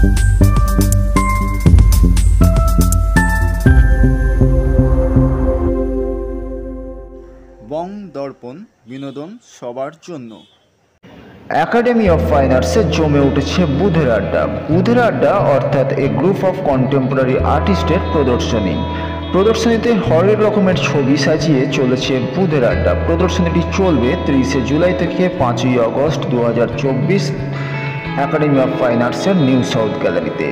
বং দর্পণ, বিনোদন সবার জন্য। একাডেমি অফ ফাইন আর্টসে জমে উঠেছে বুধের আড্ডা। বুধের আড্ডা অর্থাৎ এ গ্রুপ অফ কন্টেম্পোরারি আর্টিস্টের প্রদর্শনীতে হরেক রকমের ছবি সাজিয়ে চলেছে বুধের আড্ডা। প্রদর্শনীটি চলবে 30শে জুলাই থেকে 5ই আগস্ট 2024 একাডেমি অফ ফাইন আর্টসের নিউ সাউথ গ্যালারিতে।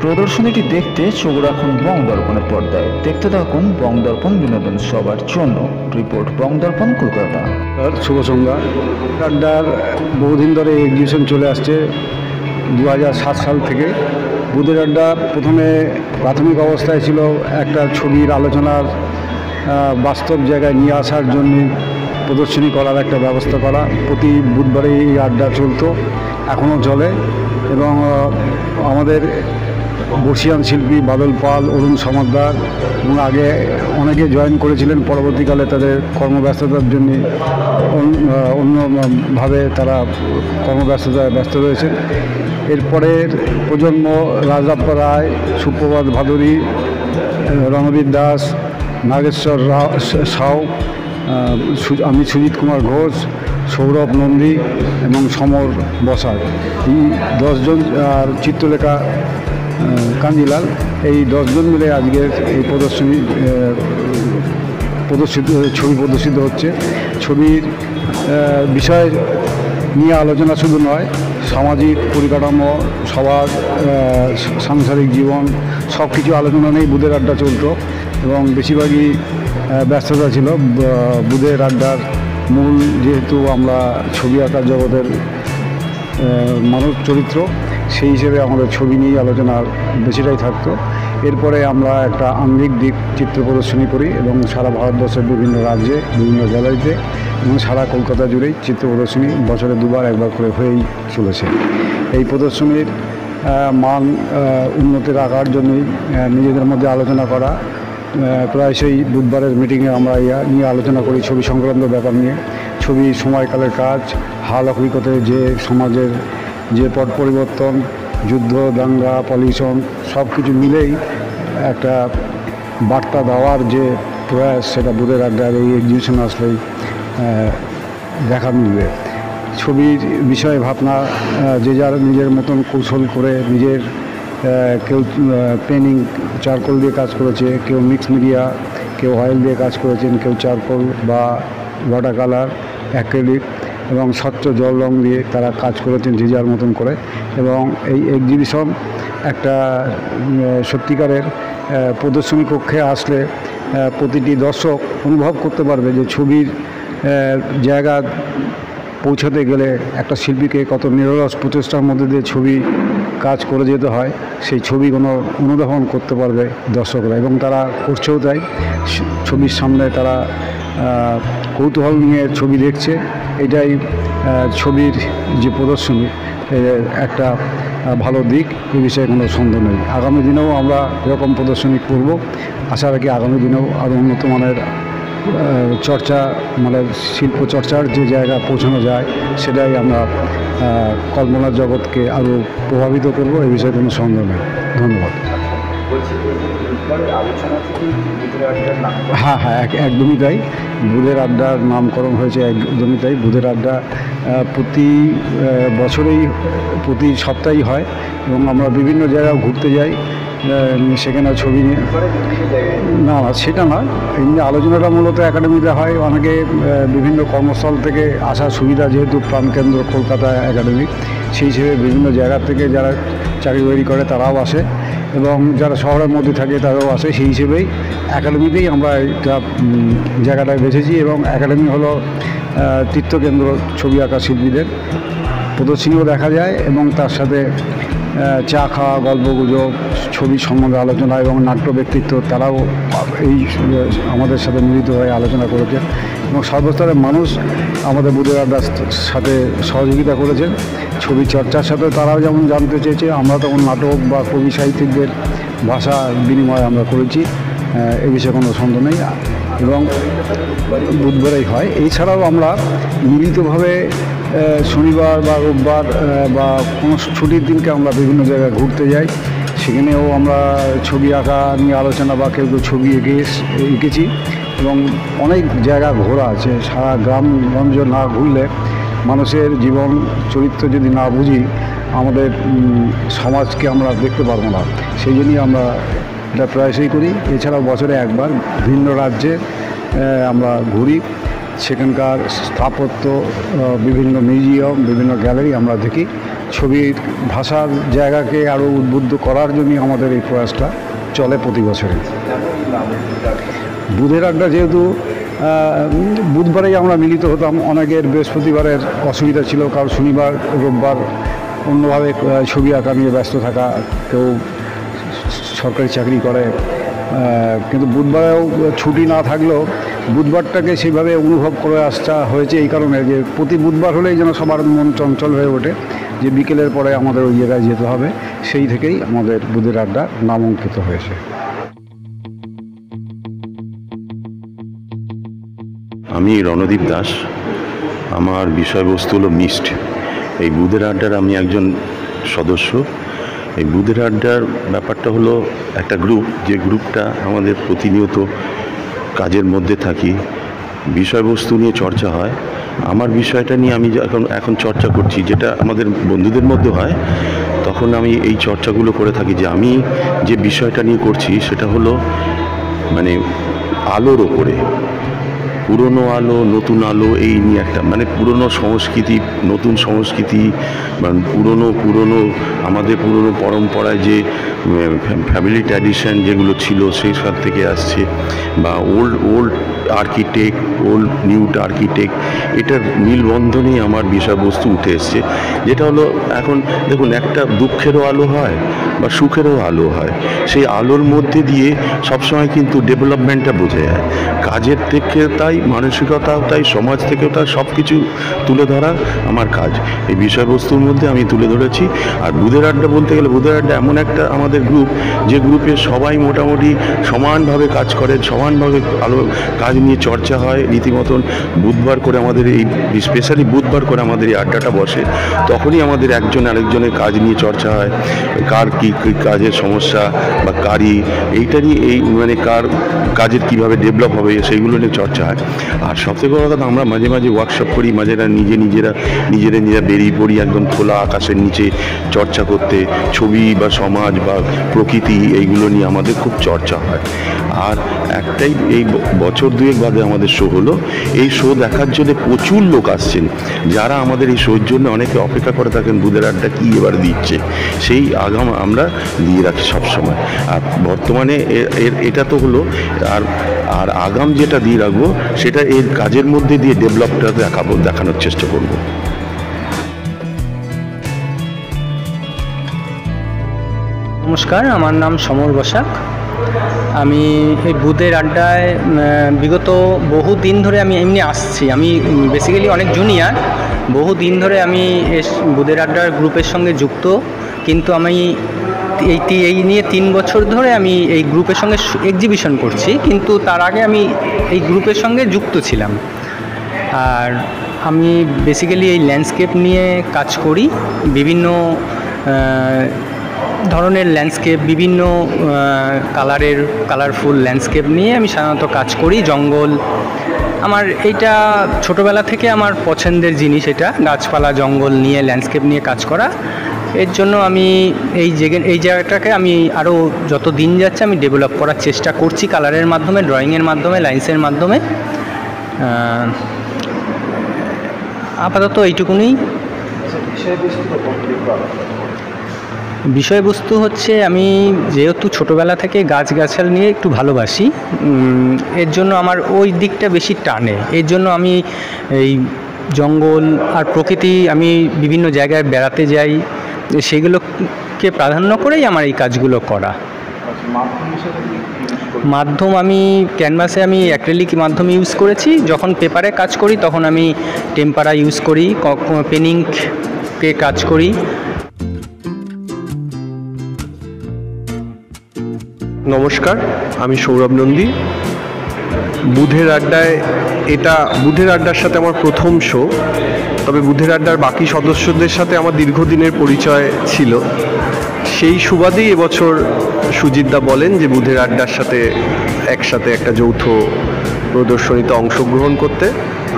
প্রদর্শনীটি দেখতে চোখ রাখুন বং দর্পণের পর্দায়। দেখতে থাকুন বং দর্পণ, বিনোদন সবার জন্য। রিপোর্ট বং দর্পণ, কলকাতা। শুভ সন্ধ্যা। আড্ডার বহুদিন ধরে এক্সিবিশন চলে আসছে 2007 সাল থেকে। বুধের আড্ডা প্রথমে প্রাথমিক অবস্থায় ছিল একটা ছবির আলোচনার বাস্তব জায়গায় নিয়ে আসার জন্য প্রদর্শনী করার একটা ব্যবস্থা করা। প্রতি বুধবারে এই আড্ডা চলতো, এখনও চলে। এবং আমাদের বর্ষিয়ান শিল্পী বাদল পাল, অরুণ সমাদ্দার এবং আগে অনেকে জয়েন করেছিলেন, পরবর্তীকালে তাদের কর্মব্যস্ততার জন্য অন্যভাবে তারা কর্মব্যস্ততায় ব্যস্ত রয়েছে। এরপরের প্রজন্ম রাজাপ্পা রায়, সুপ্রভাত ভাদুরী, রণবীর দাস, নাগেশ্বর সাউ, আমি সুজিত কুমার ঘোষ, সৌরভ নন্দী এবং সমর বসাক, এই 10 জন, আর চিত্রলেখা কাঞ্জিলাল, এই 10 জন মিলে আজকের এই ছবি প্রদর্শিত হচ্ছে। ছবির বিষয় নিয়ে আলোচনা শুধু নয়, সামাজিক পরিকাঠামো, সবার সাংসারিক জীবন, সব কিছু আলোচনা নিয়েই বুধের আড্ডা চলতো। এবং বেশিরভাগই ব্যস্ততা ছিল। বুধের আড্ডার মূল যেহেতু আমরা ছবি আঁকার জগতের মানব চরিত্র, সেই হিসেবে আমাদের ছবি নিয়ে আলোচনা বেশিটাই থাকতো। এরপরে আমরা একটা আঙ্গিক দিক চিত্র প্রদর্শনী করি এবং সারা ভারতবর্ষের বিভিন্ন রাজ্যে, বিভিন্ন গ্যালারিতে এবং সারা কলকাতা জুড়েই চিত্র প্রদর্শনী বছরে 2বার 1বার করে হয়েই চলেছে। এই প্রদর্শনীর মান উন্নতি রাখার জন্যই নিজেদের মধ্যে আলোচনা করা। প্রায়শই বুধবারের মিটিংয়ে আমরা নিয়ে আলোচনা করি ছবি সংক্রান্ত ব্যাপার নিয়ে। ছবি সময়কালের কাজ, হাল হকিকতে যে সমাজের যে পট পরিবর্তন, যুদ্ধ, দাঙ্গা, পলিউশন, সব কিছু মিলেই একটা বার্তা দেওয়ার যে প্রয়াস, সেটা বুধের আড্ডার এই এক্সিবিশন আসলেই দেখা মিলবে। ছবির বিষয়ে ভাবনা যে যার নিজের মতন কৌশল করে নিজের, কেউ পেনিং চারকোল দিয়ে কাজ করেছে, কেউ মিক্স মিডিয়া, কেউ অয়েল দিয়ে কাজ করেছেন, কেউ চারকোল বা ওয়াটার কালার, অ্যাক্রিলিক এবং স্বচ্ছ জল রং দিয়ে তারা কাজ করেছেন যে যার মতন করে। এবং এই এক্সিবিশন একটা সত্যিকারের প্রদর্শনী কক্ষে আসলে প্রতিটি দর্শক অনুভব করতে পারবে যে ছবির জায়গা পৌঁছাতে গেলে একটা শিল্পীকে কত নিরলস প্রচেষ্টার মধ্যে দিয়ে ছবি কাজ করে যেতে হয়, সেই ছবিগুলো অনুধাবন করতে পারবে দর্শকরা। এবং তারা করছেও তাই। ছবির সামনে তারা কৌতূহল নিয়ে ছবি দেখছে। এটাই ছবির যে প্রদর্শনী, একটা ভালো দিক, এই বিষয়ে কোনো সন্দেহ নেই। আগামী দিনেও আমরা এরকম প্রদর্শনী করব। আশা রাখি আগামী দিনেও আরও উন্নত মানের চর্চা, মানে শিল্প চর্চার যে জায়গা পৌঁছানো যায়, সেটাই আমরা কল্পনার জগৎকে আরও প্রভাবিত করব, এই বিষয়ে কোনো সন্দেহ নেই। ধন্যবাদ। হ্যাঁ, একদমই তাই। বুধের আড্ডার নামকরণ হয়েছে একদমই তাই। বুধের আড্ডা প্রতি বছরেই, প্রতি সপ্তাহেই হয় এবং আমরা বিভিন্ন জায়গায় ঘুরতে যাই, সেখানে ছবি নিয়ে। না, সেটা না, এমনি আলোচনাটা মূলত একাডেমিতে হয়। অনেকে বিভিন্ন কর্মস্থল থেকে আসার সুবিধা, যেহেতু প্রাণকেন্দ্র কলকাতা একাডেমি, সেই হিসেবে বিভিন্ন জায়গা থেকে যারা চাকরি বাকরি করে তারাও আসে এবং যারা শহরের মধ্যে থাকে তারাও আসে। সেই হিসেবেই একাডেমিতেই আমরা এটা জায়গাটায় বেছেছি। এবং একাডেমি হলো তীর্থকেন্দ্র ছবি আঁকা শিল্পীদের। প্রদর্শনীও দেখা যায় এবং তার সাথে চা খাওয়া, গল্পগুজব, ছবি সম্বন্ধে আলোচনা এবং নাট্য ব্যক্তিত্ব, তারাও এই আমাদের সাথে মিলিত হয়ে আলোচনা করেছেন এবং সর্বস্তরের মানুষ আমাদের বুধের আড্ডার সাথে সহযোগিতা করেছেন। ছবি চর্চার সাথে তারাও যেমন জানতে চেয়েছে, আমরা তখন নাটক বা কবি সাহিত্যিকদের ভাষা বিনিময় আমরা করেছি, এ বিষয়ে কোনো সন্দেহ নেই। এবং বুধবারেই হয়। এছাড়াও আমরা মিলিতভাবে শনিবার বা রোববার বা কোনো ছুটির দিনকে আমরা বিভিন্ন জায়গায় ঘুরতে যাই। সেখানেও আমরা ছবি আঁকা নিয়ে আলোচনা বা কেউ কেউ ছবি এঁকেছি এবং অনেক জায়গা ঘোরা আছে। সারা গ্রামগঞ্জ না ঘুরলে, মানুষের জীবন চরিত্র যদি না বুঝি, আমাদের সমাজকে আমরা দেখতে পারবো না। সেই জন্যই আমরা এটা প্রায়শই করি। এছাড়াও বছরে একবার ভিন্ন রাজ্যে আমরা ঘুরি, সেখানকার স্থাপত্য, বিভিন্ন মিউজিয়াম, বিভিন্ন গ্যালারি আমরা দেখি। ছবির ভাষার জায়গাকে আরও উদ্বুদ্ধ করার জন্যই আমাদের এই প্রয়াসটা চলে প্রতি বছরে। বুধের আড্ডা যেহেতু বুধবারেই আমরা মিলিত হতাম, অনেকের বৃহস্পতিবারের অসুবিধা ছিল, কারণ শনিবার রোববার অন্যভাবে ছবি আঁকা নিয়ে ব্যস্ত থাকা, কেউ সরকারি চাকরি করে, কিন্তু বুধবারেও ছুটি না থাকলেও বুধবারটাকে সেইভাবে অনুভব করে আসা হয়েছে এই কারণে যে প্রতি বুধবার হলেই যেন সবার মন চঞ্চল হয়ে ওঠে যে বিকেলের পরে আমাদের ওই জায়গায় যেতে হবে। সেই থেকেই আমাদের বুধের আড্ডা নামাঙ্কিত হয়েছে। আমি রণদীপ দাস। আমার বিষয়বস্তু হলো মিস্ট। এই বুধের আড্ডার আমি একজন সদস্য। এই বুধের আড্ডার ব্যাপারটা হলো একটা গ্রুপ, যে গ্রুপটা আমাদের প্রতিনিয়ত কাজের মধ্যে থাকি, বিষয়বস্তু নিয়ে চর্চা হয়। আমার বিষয়টা নিয়ে আমি এখন চর্চা করছি, যেটা আমাদের বন্ধুদের মধ্যে হয়, তখন আমি এই চর্চাগুলো করে থাকি। যে আমি যে বিষয়টা নিয়ে করছি সেটা হলো মানে আলোর ওপরে, পুরনো আলো নতুন আলো, এই নিয়ে একটা মানে পুরনো সংস্কৃতি নতুন সংস্কৃতি, পুরনো আমাদের পুরনো পরম্পরায় যে ফ্যামিলি ট্র্যাডিশন যেগুলো ছিল সেই সব থেকে আসছে, বা old architect, old new architect, এটার মিলবন্ধনেই আমার বিষয়বস্তু উঠে এসছে। যেটা হলো এখন দেখুন, একটা দুঃখেরও আলো হয় বা সুখেরও আলো হয়। সেই আলোর মধ্যে দিয়ে সবসময় কিন্তু ডেভেলপমেন্টটা বোঝা যায়। কাজের থেকে তাই, মানসিকতাও তাই, সমাজ থেকেও তাই, সব কিছু তুলে ধরা আমার কাজ। এই বিষয়বস্তুর মধ্যে আমি তুলে ধরেছি। আর বুধের আড্ডা বলতে গেলে, বুধের আড্ডা এমন একটা আমাদের গ্রুপ, যে গ্রুপে সবাই মোটামুটি সমানভাবে কাজ করেন, সমানভাবে কাজ নিয়ে চর্চা হয় রীতিমতন। বুধবার করে আমাদের এই স্পেশালি বুধবার করে আমাদের এই আড্ডাটা বসে, তখনই আমাদের একজন আরেকজনের কাজ নিয়ে চর্চা হয়। কার কী কাজের সমস্যা বা এইটা নিয়ে এই মানে কার কাজের কীভাবে ডেভেলপ হবে সেইগুলো নিয়ে চর্চা হয়। আর সবথেকে বড় কথা, আমরা মাঝে মাঝে ওয়ার্কশপ করি, নিজেরা বেরিয়ে পড়ি একদম খোলা আকাশের নিচে চর্চা করতে। ছবি বা সমাজ বা প্রকৃতি এইগুলো নিয়ে আমাদের খুব চর্চা হয়। আর একটাই, এই বছর দুয়েক বাদে আমাদের শো হলো। এই শো দেখার জন্য প্রচুর লোক আসছেন, যারা আমাদের এই শোর জন্য অনেকে অপেক্ষা করে থাকেন, বুধের আড্ডা কী এবার দিচ্ছে। সেই আগাম আমরা দিয়ে রাখি সবসময়। আর বর্তমানে এটা তো হলো, আর আগাম যেটা দিয়ে রাখবো সেটা এর কাজের মধ্যে দিয়ে ডেভেলপটা দেখানোর চেষ্টা করব। নমস্কার, আমার নাম সমর বসাক। আমি এই বুধের আড্ডায় বিগত বহু দিন ধরে আমি এমনি আসছি। আমি বেসিক্যালি অনেক জুনিয়র, বহু দিন ধরে আমি বুধের আড্ডার গ্রুপের সঙ্গে যুক্ত। কিন্তু আমি এই নিয়ে 3 বছর ধরে আমি এই গ্রুপের সঙ্গে এক্সিবিশন করছি, কিন্তু তার আগে আমি এই গ্রুপের সঙ্গে যুক্ত ছিলাম। আর আমি বেসিক্যালি এই ল্যান্ডস্কেপ নিয়ে কাজ করি, বিভিন্ন ধরনের ল্যান্ডস্কেপ, বিভিন্ন কালারফুল ল্যান্ডস্কেপ নিয়ে আমি সাধারণত কাজ করি। জঙ্গল আমার এইটা ছোটোবেলা থেকে আমার পছন্দের জিনিস, এটা গাছপালা জঙ্গল নিয়ে ল্যান্ডস্কেপ নিয়ে কাজ করা। এর জন্য আমি এই জায়গাটাকে আমি আরও যত দিন যাচ্ছে আমি ডেভেলপ করার চেষ্টা করছি, কালারের মাধ্যমে, ড্রয়িংয়ের মাধ্যমে, লাইন্সের মাধ্যমে। আপাতত এইটুকুনি। বিষয়বস্তু হচ্ছে, আমি যেহেতু ছোটোবেলা থেকে গাছগাছালি নিয়ে একটু ভালোবাসি, এর জন্য আমার ওই দিকটা বেশি টানে। এর জন্য আমি এই জঙ্গল আর প্রকৃতি, আমি বিভিন্ন জায়গায় বেড়াতে যাই, সেগুলোকে প্রাধান্য করেই আমার এই কাজগুলো করা। মাধ্যম আমি ক্যানভাসে আমি অ্যাক্রিলিক মাধ্যম ইউজ করেছি। যখন পেপারে কাজ করি তখন আমি টেম্পারা ইউজ করি, পেনিংকে কাজ করি। নমস্কার, আমি সৌরভ নন্দী। বুধের আড্ডায় বুধের আড্ডার সাথে আমার প্রথম শো। তবে বুধের আড্ডার বাকি সদস্যদের সাথে আমার দীর্ঘদিনের পরিচয় ছিল। সেই সুবাদেই এবছর সুজিতদা বলেন যে বুধের আড্ডার সাথে একসাথে একটা যৌথ প্রদর্শনীতে অংশগ্রহণ করতে।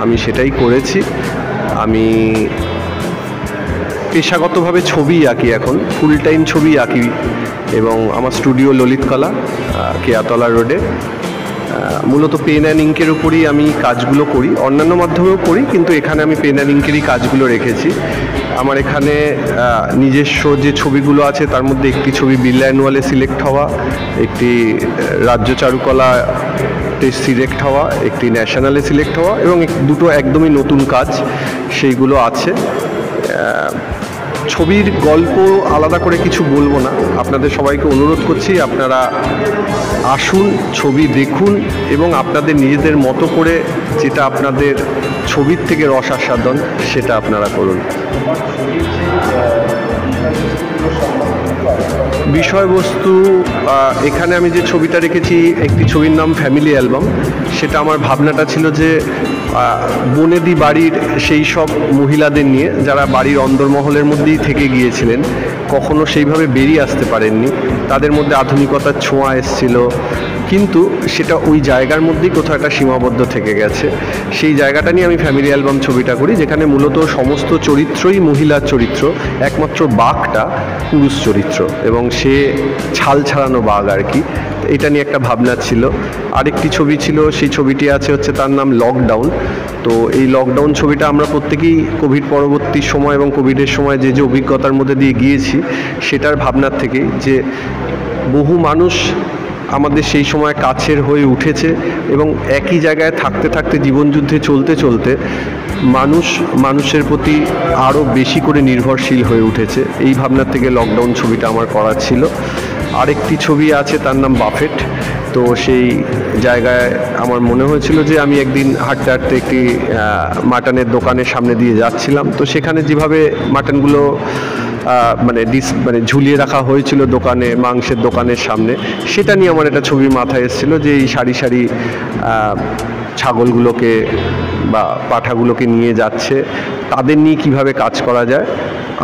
আমি সেটাই করেছি। আমি পেশাগতভাবে ছবি আঁকি, এখন ফুল টাইম ছবি আঁকি, এবং আমার স্টুডিও ললিতকলা, কেয়াতলা রোডে। মূলত পেন অ্যান্ড ইঙ্কের উপরই আমি কাজগুলো করি, অন্যান্য মাধ্যমেও করি, কিন্তু এখানে আমি পেন অ্যান্ড ইঙ্কেরই কাজগুলো রেখেছি। আমার এখানে নিজস্ব যে ছবিগুলো আছে তার মধ্যে একটি ছবি বিল অ্যানুয়ালে সিলেক্ট হওয়া, একটি রাজ্য চারুকলা টেস্ট সিলেক্ট হওয়া, একটি ন্যাশনালে সিলেক্ট হওয়া, এবং দুটো একদমই নতুন কাজ সেইগুলো আছে। ছবির গল্প আলাদা করে কিছু বলবো না, আপনাদের সবাইকে অনুরোধ করছি আপনারা আসুন, ছবি দেখুন এবং আপনাদের নিজেদের মতো করে যেটা আপনাদের ছবির থেকে রস আস্বাদন সেটা আপনারা করুন। বিষয়বস্তু এখানে আমি যে ছবিটা রেখেছি, একটি ছবির নাম ফ্যামিলি অ্যালবাম। সেটা আমার ভাবনাটা ছিল যে বনেদি বাড়ির সেই সব মহিলাদের নিয়ে যারা বাড়ির অন্দরমহলের মধ্যেই থেকে গিয়েছিলেন, কখনো সেইভাবে বেরিয়ে আসতে পারেননি। তাদের মধ্যে আধুনিকতার ছোঁয়া এসেছিল, কিন্তু সেটা ওই জায়গার মধ্যেই কোথাও একটা সীমাবদ্ধ থেকে গেছে। সেই জায়গাটা নিয়ে আমি ফ্যামিলি অ্যালবাম ছবিটা করি, যেখানে মূলত সমস্ত চরিত্রই মহিলার চরিত্র, একমাত্র বাঘটা পুরুষ চরিত্র, এবং সে ছাল ছাড়ানো বাঘ আর কি। এটা নিয়ে একটা ভাবনা ছিল। আরেকটি ছবি ছিল, সেই ছবিটি আছে হচ্ছে তার নাম লকডাউন। তো এই লকডাউন ছবিটা আমরা প্রত্যেকেই কোভিড পরবর্তী সময় এবং কোভিডের সময় যে যে অভিজ্ঞতার মধ্যে দিয়ে গিয়েছি, সেটার ভাবনার থেকেই যে বহু মানুষ আমাদের সেই সময় কাছের হয়ে উঠেছে, এবং একই জায়গায় থাকতে থাকতে জীবনযুদ্ধে চলতে চলতে মানুষের প্রতি আরও বেশি করে নির্ভরশীল হয়ে উঠেছে। এই ভাবনার থেকে লকডাউন ছবিটা আমার করার ছিল। আরেকটি ছবি আছে তার নাম বাফেট। তো সেই জায়গায় আমার মনে হয়েছিল যে আমি একদিন হাঁটতে হাঁটতে একটি মাটনের দোকানের সামনে দিয়ে যাচ্ছিলাম, তো সেখানে যেভাবে মাটনগুলো মানে ঝুলিয়ে রাখা হয়েছিল দোকানে, মাংসের দোকানের সামনে, সেটা নিয়ে আমার একটা ছবি মাথায় এসেছিলো যে এই সারি সারি ছাগলগুলোকে বা পাঁঠাগুলোকে নিয়ে যাচ্ছে, তাদের নিয়ে কিভাবে কাজ করা যায়।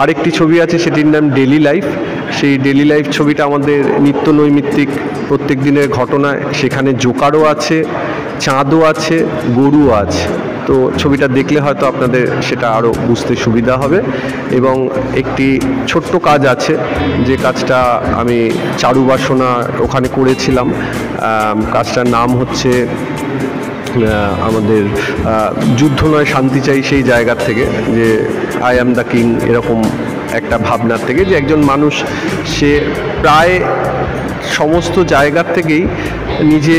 আরেকটি ছবি আছে, সেটির নাম ডেলি লাইফ। সেই ডেলি লাইফ ছবিটা আমাদের নিত্য নৈমিত্তিক প্রত্যেক দিনের ঘটনায়, সেখানে জোকারও আছে, চাঁদও আছে, গরুও আছে। তো ছবিটা দেখলে হয়তো আপনাদের সেটা আরও বুঝতে সুবিধা হবে। এবং একটি ছোট্ট কাজ আছে, যে কাজটা আমি চারুবাসনা ওখানে করেছিলাম। কাজটার নাম হচ্ছে আমাদের যুদ্ধ নয় শান্তি চাই, সেই জায়গার থেকে যে আই অ্যাম দ্য কিং, এরকম একটা ভাবনার থেকে যে একজন মানুষ সে প্রায় সমস্ত জায়গার থেকেই নিজে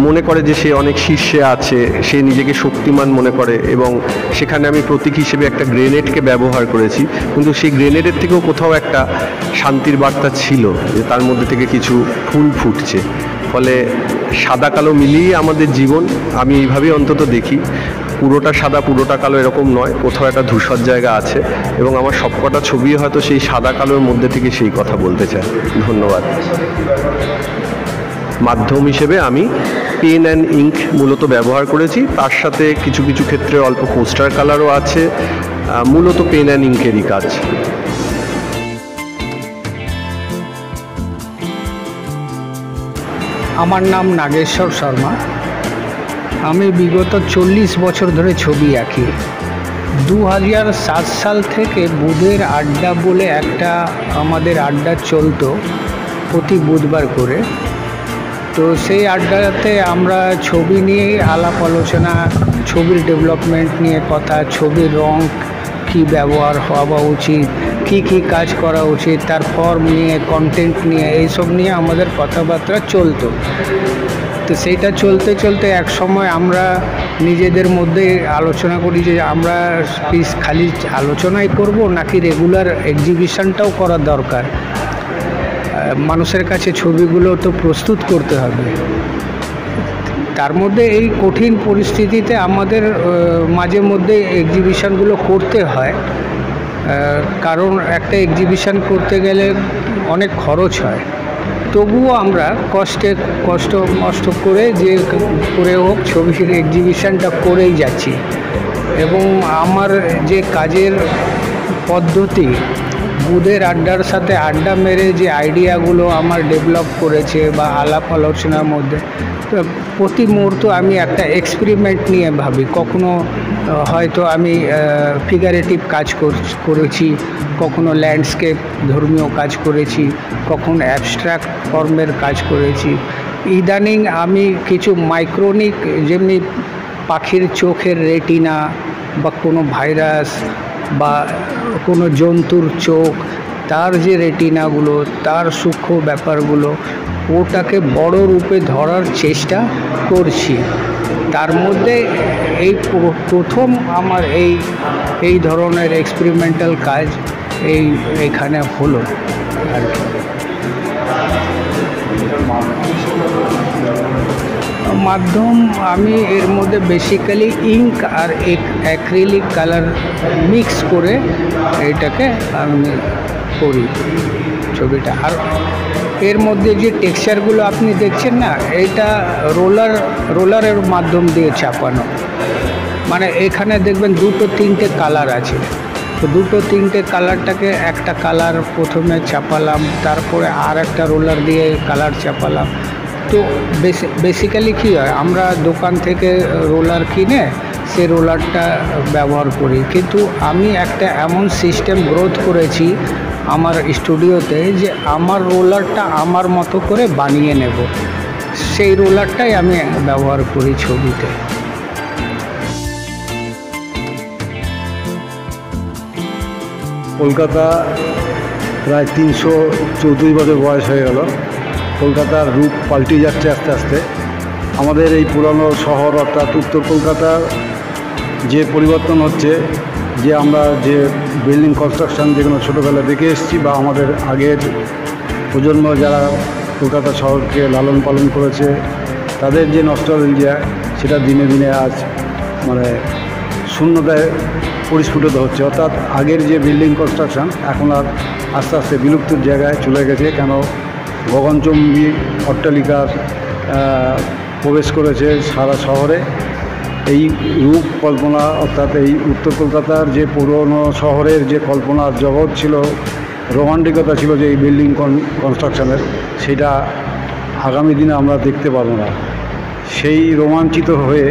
মনে করে যে সে অনেক শীর্ষে আছে, সে নিজেকে শক্তিমান মনে করে, এবং সেখানে আমি প্রতীক হিসেবে একটা গ্রেনেডকে ব্যবহার করেছি। কিন্তু সেই গ্রেনেডের থেকেও কোথাও একটা শান্তির বার্তা ছিল, যে তার মধ্যে থেকে কিছু ফুল ফুটছে। ফলে সাদা কালো মিলিয়ে আমাদের জীবন, আমি এইভাবেই অন্তত দেখি। পুরোটা সাদা পুরোটা কালো এরকম নয়, কোথাও একটা ধূসর জায়গা আছে, এবং আমার সবকটা ছবি হয়তো সেই সাদা কালোর মধ্যে থেকে সেই কথা বলতে চাই। ধন্যবাদ। মাধ্যম হিসেবে আমি পেন অ্যান্ড ইঙ্ক মূলত ব্যবহার করেছি, তার সাথে কিছু কিছু ক্ষেত্রে অল্প পোস্টার কালারও আছে, মূলত পেন অ্যান্ড ইঙ্কেরই কাজ। আমার নাম নাগেশ্বর শর্মা। আমি বিগত 40 বছর ধরে ছবি আঁকি। 2007 সাল থেকে বুধের আড্ডা বলে একটা আমাদের আড্ডা চলতো প্রতি বুধবার করে। তো সেই আড্ডাতে আমরা ছবি নিয়ে আলাপ আলোচনা, ছবির ডেভেলপমেন্ট নিয়ে কথা, ছবির রং কী ব্যবহার হওয়া উচিত, কী কাজ করা উচিত, তার ফর্ম নিয়ে, কন্টেন্ট নিয়ে, এইসব নিয়ে আমাদের কথাবার্তা চলতো। তো সেইটা চলতে চলতে এক সময় আমরা নিজেদের মধ্যে আলোচনা করি যে আমরা খালি আলোচনাই করব নাকি রেগুলার এক্সিবিশনটাও করা দরকার। মানুষের কাছে ছবিগুলো তো প্রস্তুত করতে হবে। তার মধ্যে এই কঠিন পরিস্থিতিতে আমাদের মাঝে মধ্যে এক্সিবিশনগুলো করতে হয়, কারণ একটা এক্সিবিশন করতে গেলে অনেক খরচ হয়। তবুও আমরা কষ্ট করে যে করে হোক ছবির এক্সিবিশনটা করেই যাচ্ছি। এবং আমার যে কাজের পদ্ধতি, বুধের আড্ডার সাথে আড্ডা মেরে যে আইডিয়াগুলো আমার ডেভেলপ করেছে বা আলাপ আলোচনার মধ্যে, প্রতি মুহূর্ত আমি একটা এক্সপেরিমেন্ট নিয়ে ভাবি। কখনো হয়তো আমি ফিগারেটিভ কাজ করেছি, কখনো ল্যান্ডস্কেপ ধর্মীয় কাজ করেছি, কখনো অ্যাবস্ট্রাক্ট ফর্মের কাজ করেছি। ইদানিং আমি কিছু মাইক্রোনিক, যেমনি পাখির চোখের রেটিনা বা কোনো ভাইরাস বা কোনো জন্তুর চোখ, তার যে রেটিনাগুলো, তার সূক্ষ্ম ব্যাপারগুলো, ওটাকে বড় রূপে ধরার চেষ্টা করছি। তার মধ্যে এই প্রথম আমার এই ধরনের এক্সপেরিমেন্টাল কাজ এইখানে হলো আর কি। মাধ্যম আমি এর মধ্যে বেসিক্যালি ইঙ্ক আর অ্যাক্রিলিক কালার মিক্স করে এটাকে আমি করি ছবিটা। আর এর মধ্যে যে টেক্সচারগুলো আপনি দেখছেন না, এটা রোলারের মাধ্যম দিয়ে চাপানো। মানে এখানে দেখবেন 2-3টে কালার আছে, তো 2-3টে কালারটাকে একটা কালার প্রথমে চাপালাম, তারপরে আর একটা রোলার দিয়ে কালার চাপালাম। তো বেসিক্যালি কী হয়, আমরা দোকান থেকে রোলার কিনে সে রোলারটা ব্যবহার করি, কিন্তু আমি একটা এমন সিস্টেম গ্রোথ করেছি আমার স্টুডিওতে যে আমার রোলারটা আমার মতো করে বানিয়ে নেব, সেই রোলারটাই আমি ব্যবহার করি ছবিতে। কলকাতা প্রায় 334 বছর বয়স হয়ে গেল। কলকাতার রূপ পাল্টে যাচ্ছে আস্তে আস্তে। আমাদের এই পুরানো শহর অর্থাৎ উত্তর কলকাতার যে পরিবর্তন হচ্ছে, যে আমরা যে বিল্ডিং কনস্ট্রাকশন যেগুলো ছোটোবেলা দেখে এসেছি বা আমাদের আগের প্রজন্ম যারা কলকাতা শহরকে লালন পালন করেছে, তাদের যে নস্টালজিয়া, সেটা দিনে দিনে আজ মানে শূন্যতায় পরিস্ফুটিত হচ্ছে। অর্থাৎ আগের যে বিল্ডিং কনস্ট্রাকশন এখন আর আস্তে আস্তে বিলুপ্তির জায়গায় চলে গেছে। কেন গগনচুম্বী অট্টালিকার প্রবেশ করেছে সারা শহরে। এই রূপ কল্পনা অর্থাৎ এই উত্তর কলকাতার যে পুরনো শহরের যে কল্পনার জগৎ ছিল, রোমান্টিকতা ছিল যে এই বিল্ডিং কনস্ট্রাকশনের, সেটা আগামী দিনে আমরা দেখতে পাবো না। সেই রোমাঞ্চিত হয়ে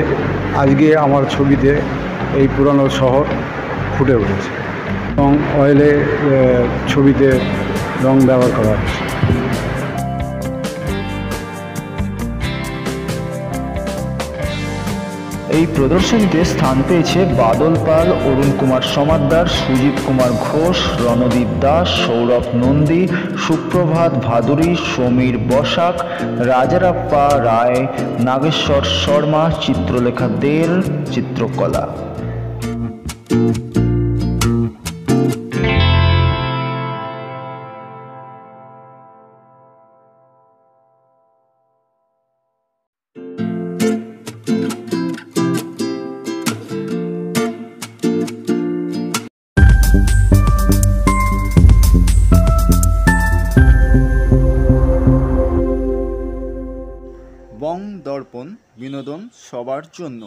আজকে আমার ছবিতে এই পুরনো শহর ফুটে উঠেছে এবং অয়েলে ছবিতে রং ব্যবহার করা হচ্ছে। এই প্রদর্শনীতে স্থান পেয়েছে বাদল পাল, অরুণ কুমার সমাদ্দার, সুজিত কুমার ঘোষ, রণদীপ দাস, সৌরভ নন্দী, সুপ্রভাত ভাদুরী, সমীর বসাক, রাজারাপ্পা রায়, নাগেশ্বর শর্মা, চিত্রলেখা দের, চিত্রকলা। বং দর্পণ, বিনোদন সবার জন্য।